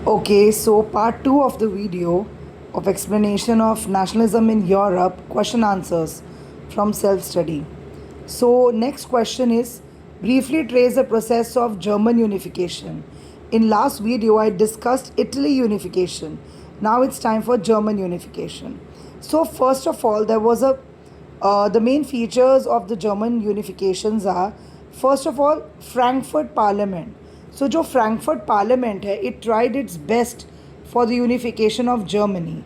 Okay, so part 2 of the video of explanation of nationalism in Europe, question answers from self study. So, next question is briefly trace the process of German unification. In last video, I discussed Italy unification. Now it's time for German unification. So, first of all, there was a the main features of the German unifications are first of all Frankfurt Parliament. So जो Frankfurt parliament है it tried it's best for the unification of Germany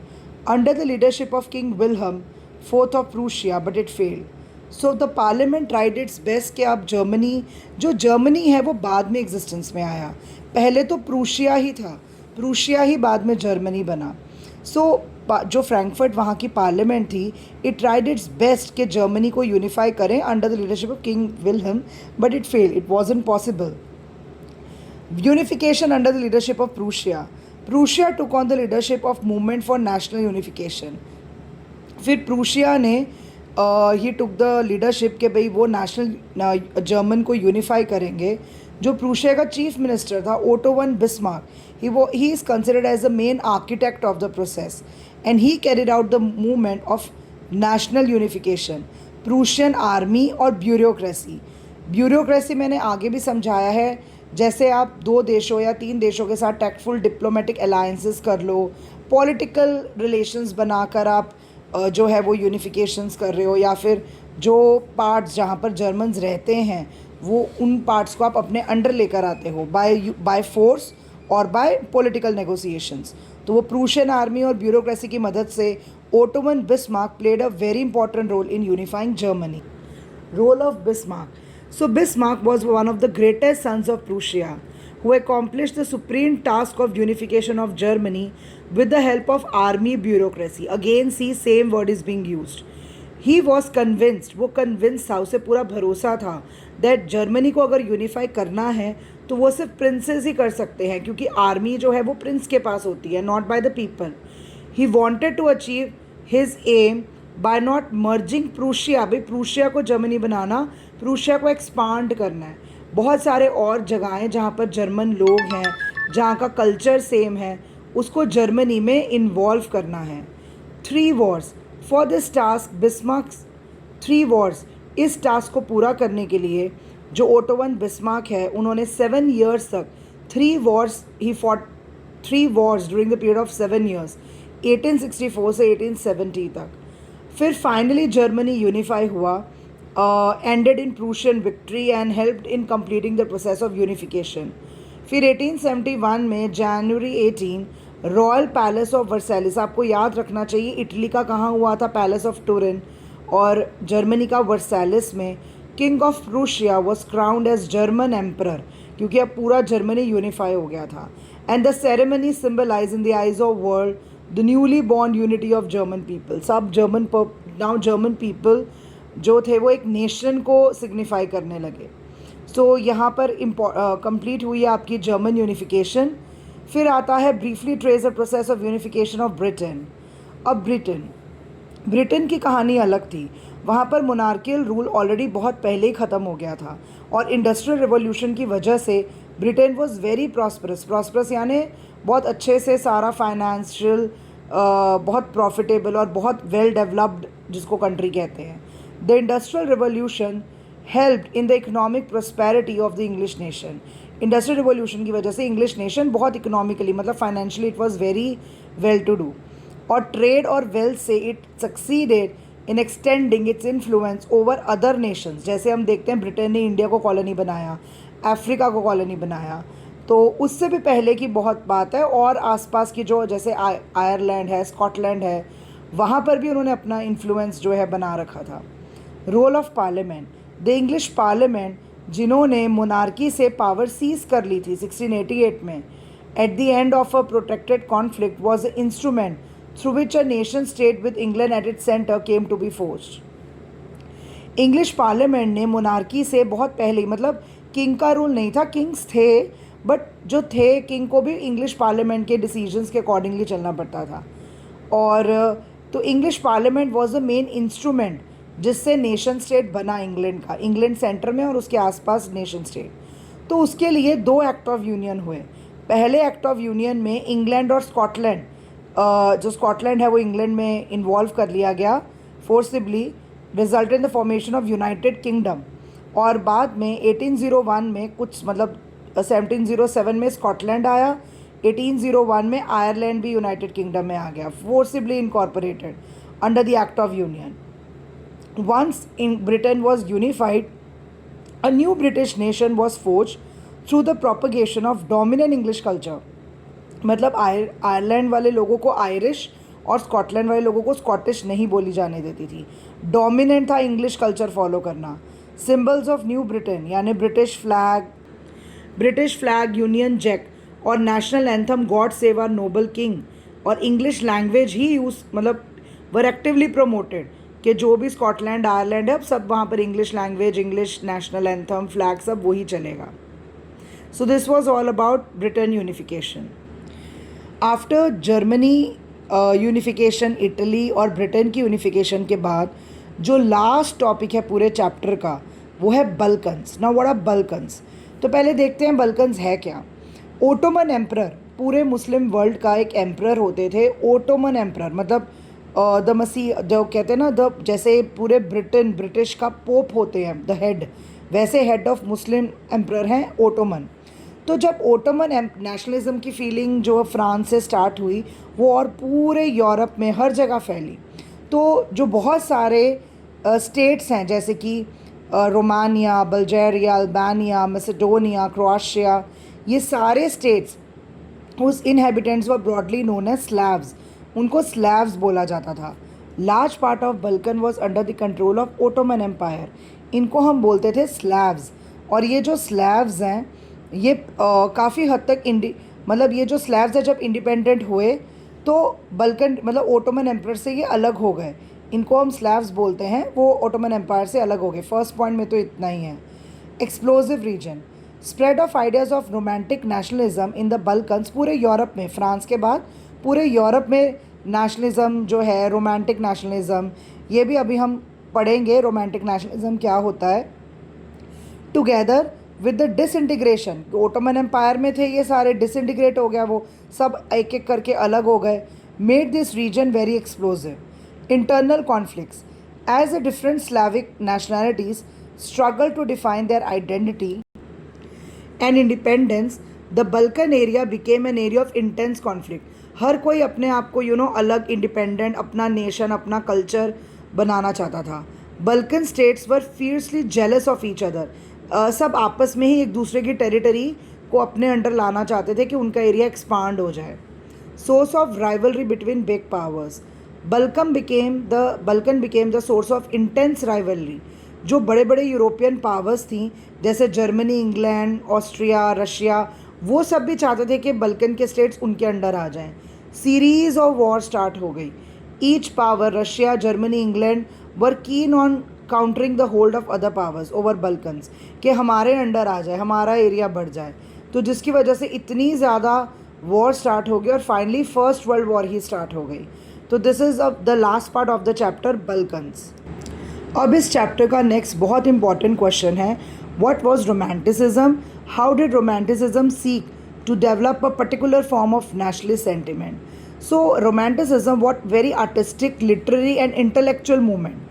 under the leadership of king Wilhelm fourth of Prussia but it failed. So the parliament tried it's best कि आप Germany है वो बाद में existence में आया. पहले तो प्रूशिया ही था, प्रूशिया ही बाद में जर्मनी बना. सो जो फ्रैंकफर्ट वहाँ की पार्लियामेंट थी इट ट्राइड इट्स बेस्ट कि जर्मनी को यूनिफाई करें under the leadership of king Wilhelm but it fail, it wasn't possible. Unification under the leadership of Prussia. Prussia took on the leadership of movement for national unification. फिर Prussia ने ही took the leadership के भाई वो national German को unify करेंगे. जो Prussia का chief minister था Otto von Bismarck, he is considered as the main architect of the process and he carried out the movement of national unification. Prussian army और bureaucracy मैंने आगे भी समझाया है. जैसे आप 2 देशों या 3 देशों के साथ टैक्टफुल डिप्लोमेटिक अलायंसेस कर लो, पॉलिटिकल रिलेशंस बनाकर आप जो है वो यूनिफिकेशंस कर रहे हो, या फिर जो पार्ट्स जहाँ पर जर्मन्स रहते हैं वो उन पार्ट्स को आप अपने अंडर लेकर आते हो बाय फोर्स और बाय पॉलिटिकल नेगोशिएशंस. तो वो प्रूशियन आर्मी और ब्यूरोक्रेसी की मदद से Otto von Bismarck played a very important role in unifying Germany. Role of Bismarck. So Bismarck was one of the greatest sons of Prussia who accomplished the supreme task of unification of Germany with the help of army bureaucracy. Again see same word is being used. He was convinced, वो convinced था, उसे पूरा भरोसा था that Germany को अगर unify करना है तो वो सिर्फ प्रिंसेस ही कर सकते हैं क्योंकि आर्मी जो है वो प्रिंस के पास होती है, not by the people. He wanted to achieve his aim by not merging Prussia. भाई प्रूशिया को जर्मनी बनाना, प्रूशिया को एक्सपांड करना है. बहुत सारे और जगहें जहाँ पर जर्मन लोग हैं, जहाँ का कल्चर सेम है, उसको जर्मनी में इन्वॉल्व करना है. 3 Wars for this task Bismarck. 3 Wars, इस टास्क को पूरा करने के लिए जो ओटो वन बिस्मार्क है उन्होंने 7 ईयर्स तक 3 wars he fought. 3 wars during the period of 7 years 1864 से 1870 तक. फिर फाइनली जर्मनी यूनिफाई हुआ, ended in Prussian victory and helped in completing the process of unification. फिर 1871 में जनवरी 18 रॉयल पैलेस ऑफ वर्सैलिस. आपको याद रखना चाहिए इटली का कहाँ हुआ था, पैलेस ऑफ टूरिन, और जर्मनी का वर्सैलिस में king of Prussia was crowned as German emperor क्योंकि अब पूरा जर्मनी यूनिफाई हो गया था. And the ceremony symbolize in the eyes of world the newly born unity of German people. सब जर्मन पीपल जो थे वो एक नेशन को सिग्निफाई करने लगे. सो यहाँ पर कंप्लीट हुई है आपकी जर्मन यूनिफिकेशन. फिर आता है briefly trace the process of unification of Britain. अब ब्रिटेन की कहानी अलग थी. वहाँ पर मोनार्कियल रूल ऑलरेडी बहुत पहले ही ख़त्म हो गया था और इंडस्ट्रियल रिवॉल्यूशन की वजह से ब्रिटेन वॉज वेरी प्रॉस्परस यानी बहुत अच्छे से सारा फाइनेंशियल बहुत प्रॉफिटेबल और बहुत वेल डेवलप्ड जिसको कंट्री कहते हैं. The industrial revolution helped in the economic prosperity of the English nation. Industrial revolution की वजह से इंग्लिश नेशन बहुत इकोनॉमिकली मतलब financially it was very well to do. और ट्रेड और वेल्थ से it succeeded in extending its influence over other nations. जैसे हम देखते हैं ब्रिटेन ने इंडिया को कॉलोनी बनाया, अफ्रीका को कॉलोनी बनाया, तो उससे भी पहले की बहुत बात है. और आसपास की जो जैसे आयरलैंड है, स्कॉटलैंड है, वहाँ पर भी उन्होंने अपना इन्फ्लुएंस जो है बना रखा था. Role of parliament. The English parliament जिन्होंने मोनार्की से पावर सीज कर ली थी 1688 में at the end of a protected conflict was the instrument through which a nation state with England at its centre came to be forced. English parliament ने monarchy से बहुत पहले, मतलब किंग का रूल नहीं था, किंग्स थे बट जो थे किंग को भी इंग्लिश पार्लियामेंट के डिसीजंस के अकॉर्डिंगली चलना पड़ता था. और तो English parliament was the main instrument जिससे नेशन स्टेट बना इंग्लैंड का, इंग्लैंड सेंटर में और उसके आसपास नेशन स्टेट. तो उसके लिए 2 एक्ट ऑफ यूनियन हुए. पहले एक्ट ऑफ यूनियन में इंग्लैंड और स्कॉटलैंड, जो स्कॉटलैंड है वो इंग्लैंड में इन्वॉल्व कर लिया गया forcibly, result in the formation of United kingdom. और बाद में 1801 में कुछ मतलब 1707 में स्कॉटलैंड आया, 1801 में आयरलैंड भी यूनाइटेड किंगडम में आ गया, forcibly incorporated under the act of union. Once in Britain was unified, a new British nation was forged through the propagation of dominant English culture। मतलब आयरलैंड वाले लोगों को आयरिश और स्कॉटलैंड वाले लोगों को स्कॉटिश नहीं बोली जाने देती थी। डोमिनेंट था इंग्लिश कल्चर फॉलो करना। सिंबल्स ऑफ न्यू ब्रिटेन यानी ब्रिटिश फ्लैग, यूनियन जैक और national anthem God save our noble king और इंग्लिश लैंग्वेज ही यूज मतलब वर एक्टिवली प्रोमोटेड कि जो भी स्कॉटलैंड आयरलैंड है अब सब वहाँ पर English language, English national anthem, flag सब वही चलेगा। So this was all about Britain unification. After Germany unification, Italy और ब्रिटेन की यूनिफिकेशन के बाद जो लास्ट टॉपिक है पूरे चैप्टर का वो है Balkans. Now what are Balkans? तो पहले देखते हैं बल्कन्स है क्या। ओटोमन एम्परर, पूरे मुस्लिम वर्ल्ड का एक एम्परर होते थे ओटोमन एम्परर, मतलब द मसीह जो कहते हैं ना, द जैसे पूरे ब्रिटिश का पोप होते हैं द हेड, वैसे हेड ऑफ मुस्लिम एम्परर हैं ओटोमन। तो जब ओटोमन नेशनलिज्म की फीलिंग जो फ्रांस से स्टार्ट हुई वो और पूरे यूरोप में हर जगह फैली। तो जो बहुत सारे स्टेट्स हैं जैसे कि Romania, Bulgaria, Albania, Macedonia, Croatia, ये सारे स्टेट्स उस inhabitants were broadly known as Slavs, उनको स्लैव्स बोला जाता था। Large part of Balkan was under the control of Ottoman empire, इनको हम बोलते थे स्लैव्स। और ये जो स्लैव्स हैं ये काफ़ी हद तक मतलब ये जो स्लैव्स हैं जब इंडिपेंडेंट हुए तो बल्कन मतलब ओटोमन एम्पायर से ये अलग हो गए, इनको हम स्लैव्स बोलते हैं, वो ओटोमन एम्पायर से अलग हो गए। फर्स्ट पॉइंट में तो इतना ही है। Explosive region, spread of ideas of romantic nationalism in the Balkans, पूरे यूरोप में, फ्रांस के बाद पूरे यूरोप में नेशनलिज्म जो है, रोमांटिक नेशनलिज्म, ये भी अभी हम पढ़ेंगे रोमांटिक नेशनलिज्म क्या होता है। Together with the disintegration, Ottoman empire में थे ये सारे, डिसइंटीग्रेट हो गया, वो सब एक एक करके अलग हो गए। Made this region very explosive. Internal conflicts, as the different Slavic nationalities struggle to define their identity and independence, the Balkan area became an area of intense conflict। हर कोई अपने आप को अलग, इंडिपेंडेंट, अपना नेशन, अपना कल्चर बनाना चाहता था। Balkan states were fiercely jealous of each other, सब आपस में ही एक दूसरे की टेरिटरी को अपने अंडर लाना चाहते थे कि उनका एरिया एक्सपांड हो जाए। Source of rivalry between big powers, Balkan became the source of intense rivalry. जो बड़े बड़े यूरोपियन पावर्स थी जैसे जर्मनी, इंग्लैंड, ऑस्ट्रिया, रशिया, वो सब भी चाहते थे कि बल्कन के स्टेट्स उनके अंडर आ जाएं। सीरीज ऑफ वॉर स्टार्ट हो गई। Each power, Russia, Germany, England, were keen on countering the hold of other powers over Balkans, कि हमारे अंडर आ जाए, हमारा एरिया बढ़ जाए। तो जिसकी वजह से इतनी ज़्यादा वॉर स्टार्ट हो गई और फाइनली फर्स्ट वर्ल्ड वॉर ही स्टार्ट हो गई। तो this is the last part of the chapter Balkans. अब इस चैप्टर का नेक्स्ट बहुत इंपॉर्टेंट क्वेश्चन है, what was romanticism, how did romanticism seek to develop a particular form of nationalist sentiment. So romanticism what very artistic, literary and intellectual movement.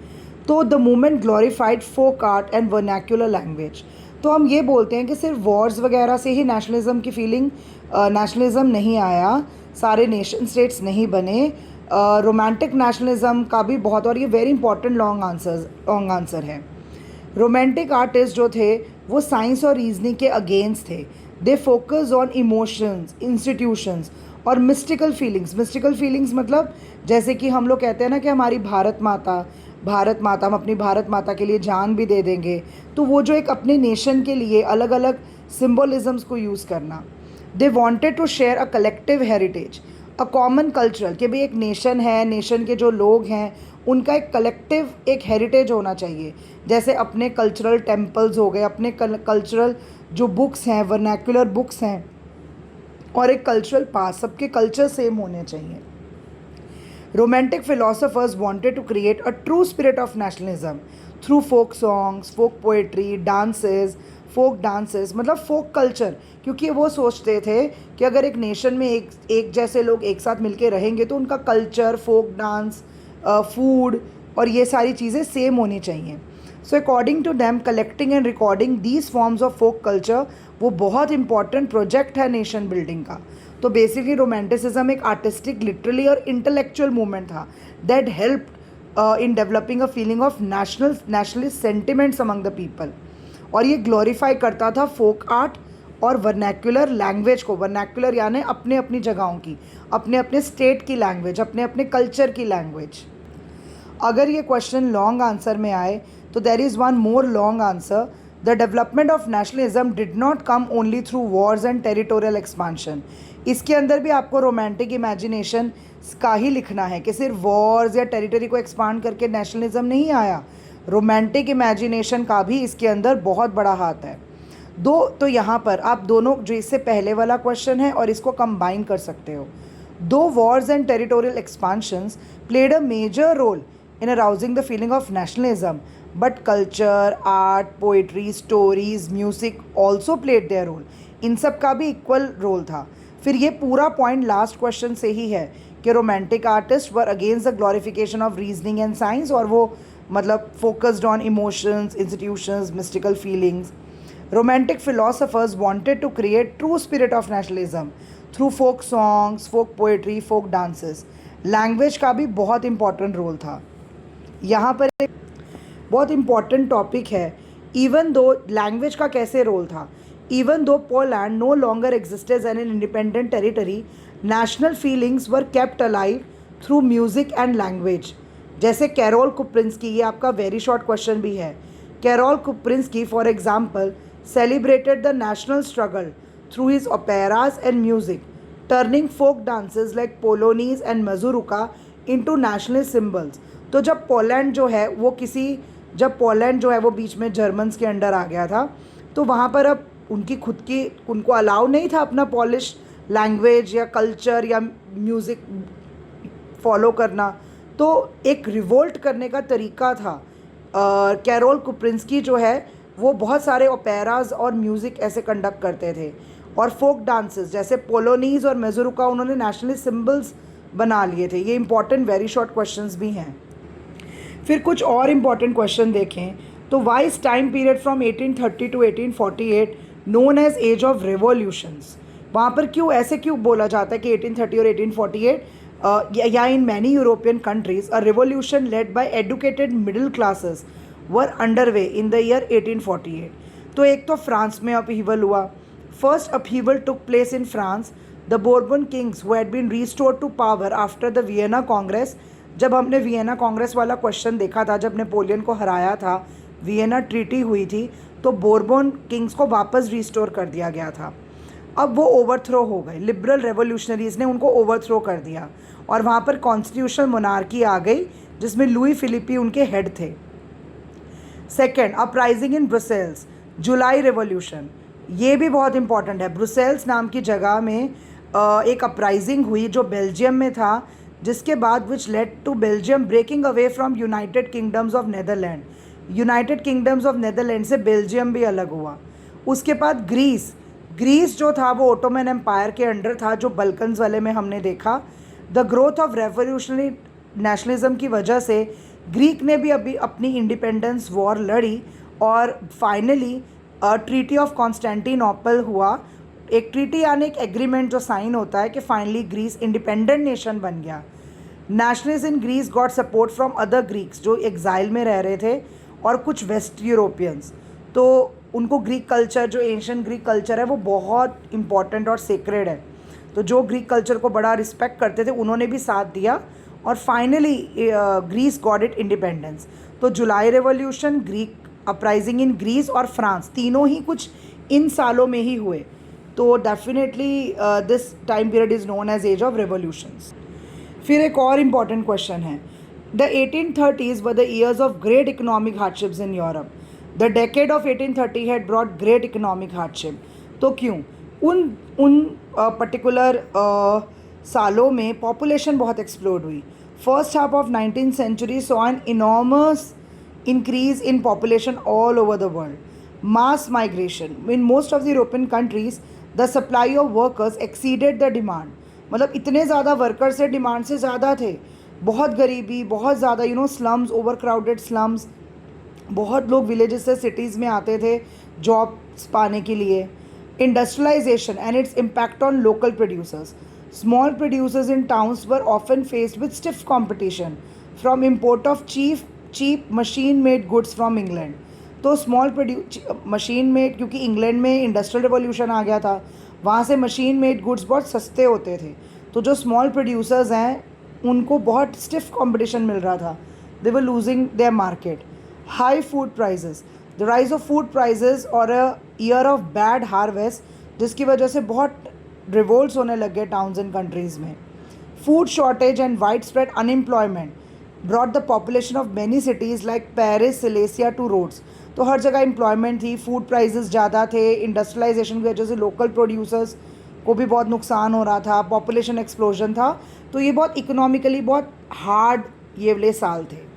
तो the movement glorified folk art and vernacular language. तो हम ये बोलते हैं कि सिर्फ Wars वगैरह से ही नेशनलिज्म की फीलिंग, नेशनलिज्म नहीं आया, सारे नेशन स्टेट्स नहीं बने। रोमांटिक नेशनलिज्म का भी बहुत, और ये वेरी इंपॉर्टेंट लॉन्ग आंसर है। रोमांटिक आर्टिस्ट जो थे वो साइंस और रीजनिंग के अगेंस्ट थे। They focus on emotions, institutions और मिस्टिकल फीलिंग्स मतलब जैसे कि हम लोग कहते हैं ना कि हमारी भारत माता, हम अपनी भारत माता के लिए जान भी दे देंगे। तो वो जो एक अपने नेशन के लिए अलग अलग सिम्बोलिज्म्स को यूज़ करना। They wanted to share a collective heritage, a common cultural, कि भाई एक नेशन है, नेशन के जो लोग हैं उनका एक कलेक्टिव एक हेरिटेज होना चाहिए। जैसे अपने कल्चरल टेम्पल्स हो गए, अपने कल्चरल जो बुक्स हैं, वर्नैक्युलर बुक्स हैं, और एक कल्चरल पास, सबके कल्चर सेम होने चाहिए। Romantic philosophers wanted to create a true spirit of nationalism through folk songs, folk poetry, dances, folk dances मतलब फोक कल्चर, क्योंकि वो सोचते थे कि अगर एक नेशन में एक जैसे लोग एक साथ मिलके रहेंगे तो उनका कल्चर, फोक डांस, फूड और ये सारी चीज़ें सेम होनी चाहिए. So according to them collecting and recording these forms of folk culture वो बहुत इंपॉर्टेंट प्रोजेक्ट है नेशन बिल्डिंग का. तो बेसिकली रोमांटिसिज्म एक आर्टिस्टिक, लिटरली और इंटेलेक्चुअल मूवमेंट था that help in developing a feeling of nationalist sentiments among the people. और ये ग्लोरीफाई करता था फोक आर्ट और वर्नैक्युलर लैंग्वेज को. वर्नैक्युलर यानी अपने अपनी जगहों की, अपने अपने स्टेट की लैंग्वेज, अपने अपने कल्चर की लैंग्वेज. अगर ये क्वेश्चन लॉन्ग आंसर में आए तो there is one more long answer. The development of nationalism did not come only through Wars and territorial expansion. इसके अंदर भी आपको रोमांटिक इमेजिनेशन का ही लिखना है कि सिर्फ वॉर्स या टेरिटरी को एक्सपांड करके नेशनलिज्म नहीं आया. रोमांटिक इमेजिनेशन का भी इसके अंदर बहुत बड़ा हाथ है. तो यहाँ पर आप दोनों जो इससे पहले वाला क्वेश्चन है और इसको कंबाइन कर सकते हो. Though wars and territorial expansions played a major role in arousing the feeling of nationalism, but culture, art, poetry, stories, music also played their role. इन सब का भी इक्वल रोल था. फिर ये पूरा पॉइंट लास्ट क्वेश्चन से ही है कि romantic artist were against the glorification of reasoning and science, और वो मतलब focused on emotions, institutions, mystical feelings. Romantic philosophers wanted to create true spirit of nationalism through folk songs, folk poetry, folk dances. Language का भी बहुत important role था. यहाँ पर एक बहुत इम्पॉर्टेंट टॉपिक है. इवन दो लैंग्वेज का कैसे रोल था. Even though Poland no longer existed an independent territory, national feelings were kept alive through music and language. जैसे कैरोल कुप्रिंस्की, ये आपका वेरी शॉर्ट क्वेश्चन भी है. Karol Kurpinski for example celebrated the national struggle through his operas and music, turning folk dances like polonaise and mazurka into nationalist symbols. तो जब Poland जो है वो बीच में जर्मन्स के अंडर आ गया था, तो वहाँ पर अब उनको अलाउ नहीं था अपना पॉलिश लैंग्वेज या कल्चर या म्यूज़िक फॉलो करना. तो एक रिवोल्ट करने का तरीका था. कैरोल कुप्रिंस्की जो है वो बहुत सारे ओपेराज और म्यूज़िक ऐसे कंडक्ट करते थे, और फोक डांसेस जैसे पोलोनीज और मेजुरुका उन्होंने नेशनलिस्ट सिम्बल्स बना लिए थे. ये इंपॉर्टेंट वेरी शॉर्ट क्वेश्चंस भी हैं. फिर कुछ और इम्पॉर्टेंट क्वेश्चन देखें तो why is time period from 1830 to 1848 known as age of revolutions. वहाँ पर क्यों बोला जाता है कि 1830 और 1848 या in many European countries a revolution led by educated middle classes were under way in the year 1848. तो एक तो फ्रांस में अपहीवल हुआ. First upheaval took place in France. The Bourbon kings who had been restored to power after the Vienna congress. जब हमने Vienna Congress वाला question देखा था, जब नेपोलियन को हराया था, वियना ट्रीटी हुई थी, तो बोर्बन किंग्स को वापस रिस्टोर कर दिया गया था. अब वो ओवरथ्रो हो गए. लिबरल रेवोल्यूशनरीज ने उनको ओवरथ्रो कर दिया और वहाँ पर कॉन्स्टिट्यूशनल मोनार्की आ गई जिसमें लुई फिलिपी उनके हेड थे. सेकेंड, अपराइजिंग इन ब्रुसेल्स, जुलाई रेवोल्यूशन. ये भी बहुत इंपॉर्टेंट है. ब्रुसेल्स नाम की जगह में एक अपराइजिंग हुई जो बेल्जियम में था, जिसके बाद which led to Belgium breaking away from United Kingdoms of Netherland. United Kingdoms of Netherland से बेल्जियम भी अलग हुआ. उसके बाद ग्रीस जो था वो ओटोमन एम्पायर के अंडर था, जो बल्कन्स वाले में हमने देखा. The growth of revolutionary nationalism की वजह से ग्रीक ने भी अभी अपनी इंडिपेंडेंस वॉर लड़ी और फाइनली ट्रीटी ऑफ कॉन्स्टेंटिनोपल हुआ. एक ट्रीटी यानी एक एग्रीमेंट जो साइन होता है कि फाइनली ग्रीस इंडिपेंडेंट नेशन बन गया. Nationalist in Greece got support from other Greeks जो एग्जाइल में रह रहे थे और कुछ वेस्ट यूरोपियंस. तो उनको ग्रीक कल्चर, जो एंशिएंट ग्रीक कल्चर है, वो बहुत इंपॉर्टेंट और सेक्रेड है. तो जो ग्रीक कल्चर को बड़ा रिस्पेक्ट करते थे उन्होंने भी साथ दिया और finally Greece got it independence. तो July revolution, Greek uprising in Greece और फ्रांस, तीनों ही कुछ इन सालों में ही हुए. तो definitely this time period is known as age of revolutions. फिर एक और इम्पॉर्टेंट क्वेश्चन है. The 1830s were the years of great economic hardships in Europe. The decade of 1830 had brought great economic hardship. तो क्यों? उन particular सालों में population बहुत एक्सप्लोड हुई. First half of 19th century saw an enormous increase in population all over the world. mass migration. In most of the European countries, the supply of workers exceeded the demand. मतलब इतने ज़्यादा workers से demand से ज़्यादा थे. बहुत गरीबी, बहुत ज़्यादा स्लम्स, ओवर क्राउडेड स्लम्स. बहुत लोग विलेजेस से सिटीज़ में आते थे जॉब्स पाने के लिए. Industrialization and its impact on local producers. Small producers in towns were often faced with stiff competition from import of cheap machine-made goods from England. तो स्मॉल मशीन मेड, क्योंकि England में industrial revolution आ गया था, वहाँ से machine made goods बहुत सस्ते होते थे. तो जो स्मॉल प्रोड्यूसर्स हैं उनको बहुत स्टिफ कंपटीशन मिल रहा था. They were losing their market. High food prices. The rise of food prices और a year of bad harvest, जिसकी वजह से बहुत रिवोल्ट्स होने लग गए टाउन्स एंड कंट्रीज़ में. Food shortage and wide spread unemployment brought the population of many cities like Paris, Silesia to roads. तो हर जगह एम्प्लॉयमेंट थी, फूड प्राइजेस ज़्यादा थे, इंडस्ट्रियलाइजेशन की वजह से लोकल प्रोड्यूसर्स को भी बहुत नुकसान हो रहा था, पॉपुलेशन एक्सप्लोजन था. तो ये बहुत इकोनॉमिकली बहुत हार्ड ये वाले साल थे.